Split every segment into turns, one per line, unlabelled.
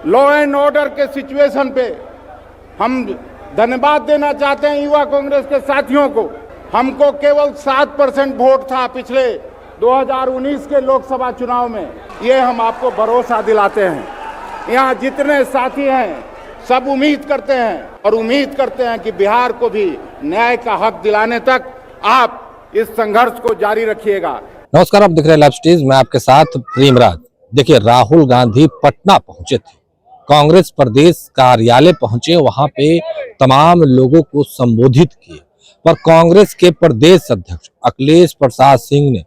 Law and order के situation पे हम धन्यवाद देना चाहते हैं युवा कांग्रेस के साथियों को। हमको केवल 7% वोट था पिछले 2019 के लोकसभा चुनाव में। ये हम आपको भरोसा दिलाते हैं। यहाँ जितने साथी हैं सब उम्मीद करते हैं और उम्मीद करते हैं कि बिहार को भी न्याय का हक दिलाने तक आप इस संघर्ष को जारी रखिएगा।
नमस्कार, आप दिख रहे हैं लाइव स्टेज। मैं आपके साथ प्रेमराज। देखिए, राहुल गांधी पटना पहुंचे थे, कांग्रेस प्रदेश कार्यालय पहुंचे, वहां पे तमाम लोगों को संबोधित किए। पर कांग्रेस के प्रदेश अध्यक्ष अखिलेश प्रसाद सिंह ने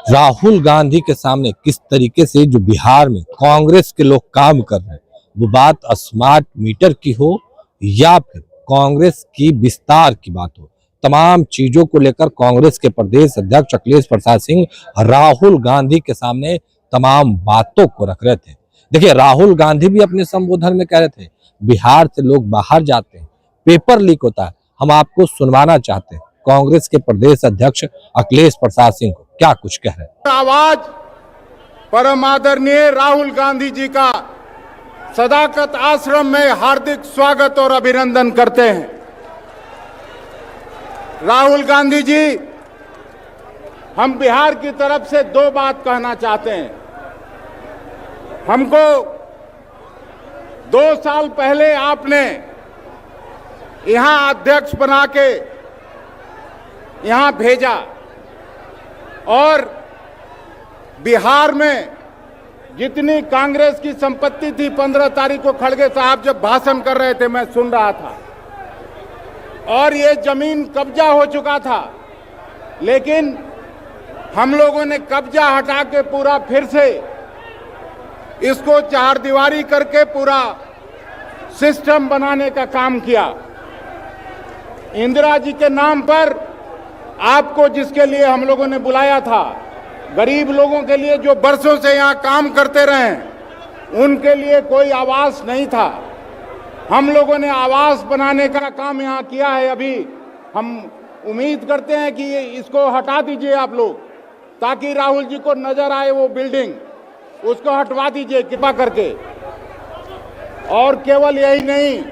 राहुल गांधी के सामने किस तरीके से जो बिहार में कांग्रेस के लोग काम कर रहे हैं, वो बात स्मार्ट मीटर की हो या फिर कांग्रेस की विस्तार की बात हो, तमाम चीजों को लेकर कांग्रेस के प्रदेश अध्यक्ष अखिलेश प्रसाद सिंह राहुल गांधी के सामने तमाम बातों को रख रहे थे। देखिए, राहुल गांधी भी अपने संबोधन में कह रहे थे बिहार से लोग बाहर जाते हैं, पेपर लीक होता है। हम आपको सुनवाना चाहते हैं कांग्रेस के प्रदेश अध्यक्ष अखिलेश प्रसाद सिंह को क्या कुछ कह रहे हैं।
आवाज परम आदरणीय राहुल गांधी जी का सदाकत आश्रम में हार्दिक स्वागत और अभिनंदन करते हैं। राहुल गांधी जी, हम बिहार की तरफ से दो बात कहना चाहते हैं। हमको 2 साल पहले आपने यहां अध्यक्ष बना के यहां भेजा और बिहार में जितनी कांग्रेस की संपत्ति थी, 15 तारीख को खड़गे साहब जब भाषण कर रहे थे मैं सुन रहा था, और ये जमीन कब्जा हो चुका था, लेकिन हम लोगों ने कब्जा हटा के पूरा फिर से इसको चारदीवारी करके पूरा सिस्टम बनाने का काम किया। इंदिरा जी के नाम पर आपको जिसके लिए हम लोगों ने बुलाया था, गरीब लोगों के लिए जो बरसों से यहाँ काम करते रहे, उनके लिए कोई आवास नहीं था। हम लोगों ने आवास बनाने का काम यहाँ किया है। अभी हम उम्मीद करते हैं कि इसको हटा दीजिए आप लोग, ताकि राहुल जी को नजर आए वो बिल्डिंग, उसको हटवा दीजिए कृपा करके। और केवल यही नहीं,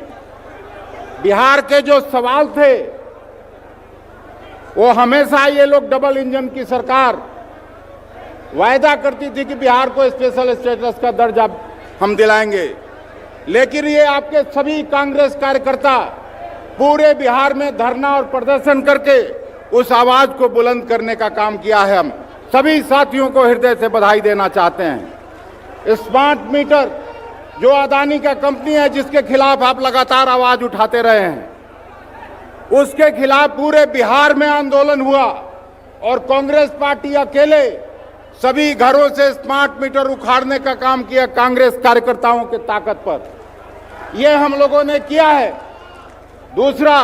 बिहार के जो सवाल थे वो हमेशा ये लोग डबल इंजन की सरकार वायदा करती थी कि बिहार को स्पेशल स्टेटस का दर्जा हम दिलाएंगे, लेकिन ये आपके सभी कांग्रेस कार्यकर्ता पूरे बिहार में धरना और प्रदर्शन करके उस आवाज को बुलंद करने का काम किया है। हम सभी साथियों को हृदय से बधाई देना चाहते हैं। स्मार्ट मीटर जो अदानी का कंपनी है, जिसके खिलाफ आप लगातार आवाज उठाते रहे हैं, उसके खिलाफ पूरे बिहार में आंदोलन हुआ और कांग्रेस पार्टी अकेले सभी घरों से स्मार्ट मीटर उखाड़ने का काम किया कांग्रेस कार्यकर्ताओं के ताकत पर। यह हम लोगों ने किया है। दूसरा,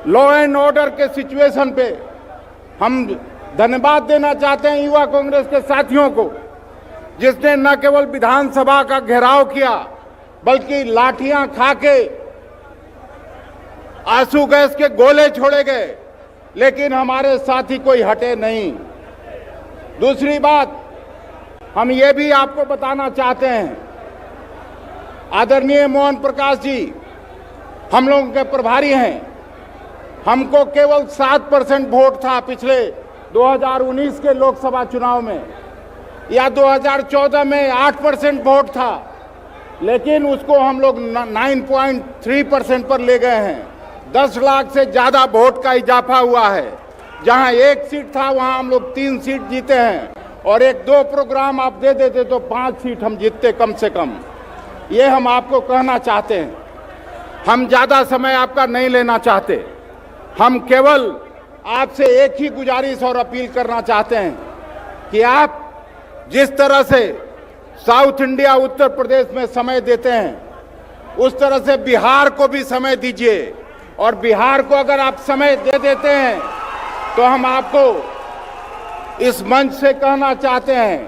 लॉ एंड ऑर्डर के सिचुएशन पे हम धन्यवाद देना चाहते हैं युवा कांग्रेस के साथियों को, जिसने न केवल विधानसभा का घेराव किया बल्कि लाठियां खा के आंसू गैस के गोले छोड़े गए, लेकिन हमारे साथी कोई हटे नहीं। दूसरी बात, हम ये भी आपको बताना चाहते हैं, आदरणीय मोहन प्रकाश जी हम लोगों के प्रभारी हैं। हमको केवल 7% वोट था पिछले 2019 के लोकसभा चुनाव में, या 2014 में 8% वोट था, लेकिन उसको हम लोग 9.3% पर ले गए हैं। 10 लाख से ज्यादा वोट का इजाफा हुआ है। जहां 1 सीट था वहां हम लोग 3 सीट जीते हैं, और 1-2 प्रोग्राम आप दे देते तो 5 सीट हम जीतते कम से कम। ये हम आपको कहना चाहते हैं। हम ज्यादा समय आपका नहीं लेना चाहते। हम केवल आपसे एक ही गुजारिश और अपील करना चाहते हैं कि आप जिस तरह से साउथ इंडिया उत्तर प्रदेश में समय देते हैं, उस तरह से बिहार को भी समय दीजिए। और बिहार को अगर आप समय दे देते हैं तो हम आपको इस मंच से कहना चाहते हैं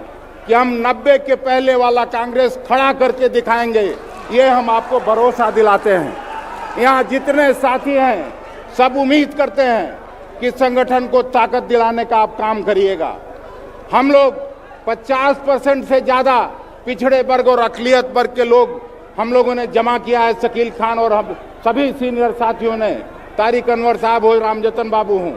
कि हम 90 के पहले वाला कांग्रेस खड़ा करके दिखाएंगे। ये हम आपको भरोसा दिलाते हैं। यहाँ जितने साथी हैं सब उम्मीद करते हैं कि संगठन को ताकत दिलाने का आप काम करिएगा। हम लोग 50% से ज़्यादा पिछड़े वर्ग और अकलियत वर्ग के लोग हम लोगों ने जमा किया है। शकील खान और हम सभी सीनियर साथियों ने, तारिक अनवर साहब हो, रामजतन बाबू हों,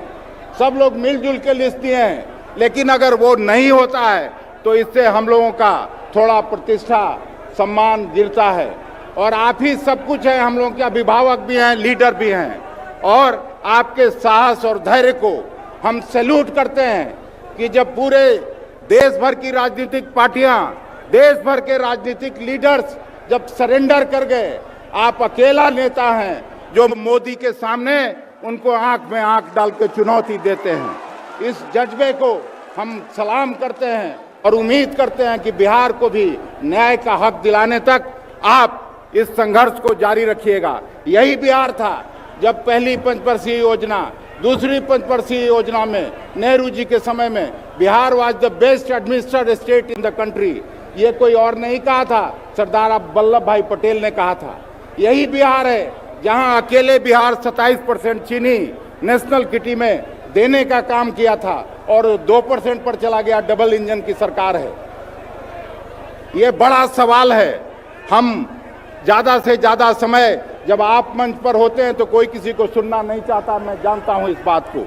सब लोग मिलजुल के लिस्ट दिए हैं। लेकिन अगर वो नहीं होता है तो इससे हम लोगों का थोड़ा प्रतिष्ठा सम्मान गिरता है। और आप ही सब कुछ हैं, हम लोगों के अभिभावक भी हैं, लीडर भी हैं, और आपके साहस और धैर्य को हम सैल्यूट करते हैं कि जब पूरे देश भर की राजनीतिक पार्टियां, देश भर के राजनीतिक लीडर्स जब सरेंडर कर गए, आप अकेला नेता हैं जो मोदी के सामने उनको आंख में आंख डाल के चुनौती देते हैं। इस जज्बे को हम सलाम करते हैं और उम्मीद करते हैं कि बिहार को भी न्याय का हक दिलाने तक आप इस संघर्ष को जारी रखिएगा। यही बिहार था जब पहली पंचवर्षीय योजना, दूसरी पंचवर्षीय योजना में नेहरू जी के समय में Bihar was the best administrated state in the country. ये कोई और नहीं कहा था, सरदार वल्लभ भाई पटेल ने कहा था। यही बिहार है जहां अकेले बिहार 27% चीनी नेशनल किटी में देने का काम किया था और 2% पर चला गया। डबल इंजन की सरकार है। ये बड़ा सवाल है। हम ज्यादा से ज्यादा समय जब आप मंच पर होते हैं तो कोई किसी को सुनना नहीं चाहता, मैं जानता हूं इस बात को,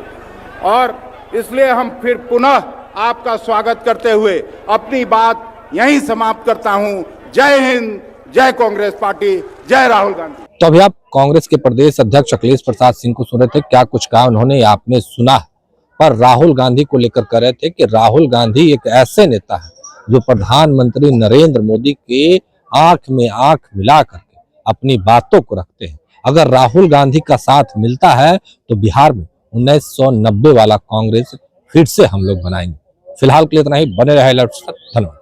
और इसलिए हम फिर पुनः आपका स्वागत करते हुए अपनी बात यहीं समाप्त करता हूं। जय हिंद, जय कांग्रेस पार्टी, जय राहुल गांधी।
तो अभी आप कांग्रेस के प्रदेश अध्यक्ष अखिलेश प्रसाद सिंह को सुन रहे थे, क्या कुछ कहा उन्होंने आपने सुना। पर राहुल गांधी को लेकर कह रहे थे कि राहुल गांधी एक ऐसे नेता है जो प्रधानमंत्री नरेंद्र मोदी के आंख में आंख मिला करके अपनी बातों को रखते हैं। अगर राहुल गांधी का साथ मिलता है तो बिहार में 1990 वाला कांग्रेस फिर से हम लोग बनाएंगे। फिलहाल के लिए इतना ही। बने रहे। धन्यवाद।